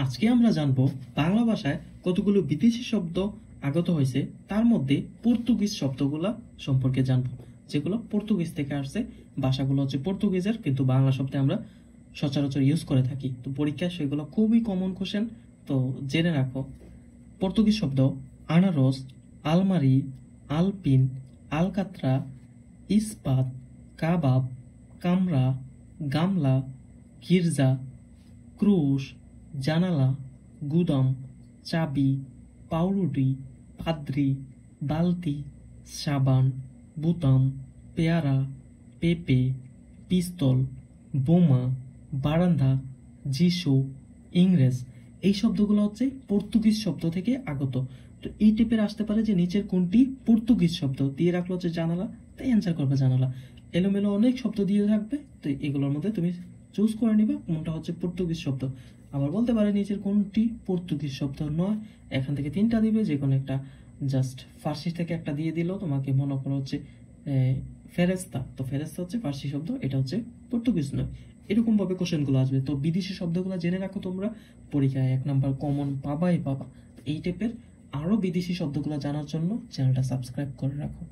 আজকে আমরা জানবো বাংলা ভাষায় কতগুলো বিদেশি শব্দ আগত হয়েছে, তার মধ্যে পর্তুগিজ শব্দগুলা সম্পর্কে জানবো, যেগুলো পর্তুগিজ থেকে আসছে। ভাষাগুলো হচ্ছে পর্তুগিজের, কিন্তু বাংলা শব্দে আমরা সচরাচর ইউজ করে থাকি। তো পরীক্ষায় সেগুলো খুবই কমন কোশ্চেন, তো জেনে রাখো। পর্তুগিজ শব্দ: আনারস, আলমারি, আলপিন, আলকাত্রা, ইস্পাত, কাবাব, কামরা, গামলা, গির্জা, ক্রুশ, জানালা, গুদাম, চাবি, পাউরুটি, পাদ্রি, বালতি, সাবান, বুতাম, পেয়ারা, পেঁপে, পিস্তল, বোমা, বারান্দা, যিশু, ইংরেজ। এই শব্দগুলো হচ্ছে পর্তুগিজ শব্দ থেকে আগত। তো এই টাইপের আসতে পারে যে নিচের কোনটি পর্তুগিজ শব্দ, দিয়ে রাখলো হচ্ছে জানালা, তাই অ্যান্সার করবে জানালা। এলোমেলো অনেক শব্দ দিয়ে থাকবে, তো এগুলোর মধ্যে তুমি চুজ করে নিবা কোনটা হচ্ছে পর্তুগিজ শব্দ। আবার বলতে পারে নিচের কোনটি পর্তুগিজ শব্দ নয়, এখান থেকে তিনটা দিবে, যে কোনো একটা। জাস্ট ফার্সি থেকে একটা দিয়ে দিল তোমাকে, মনে করো হচ্ছে ফেরেস্তা, তো ফেরেস্তা হচ্ছে ফার্সি শব্দ, এটা হচ্ছে পর্তুগিজ নয়। এরকম ভাবে কোশ্চেনগুলো আসবে। তো বিদেশি শব্দগুলো জেনে রাখো, তোমরা পরীক্ষায় 1 নাম্বার কমন পাবাই পাবা। এই টাইপের আরো বিদেশি শব্দগুলো জানার জন্য চ্যানেলটা সাবস্ক্রাইব করে রাখো।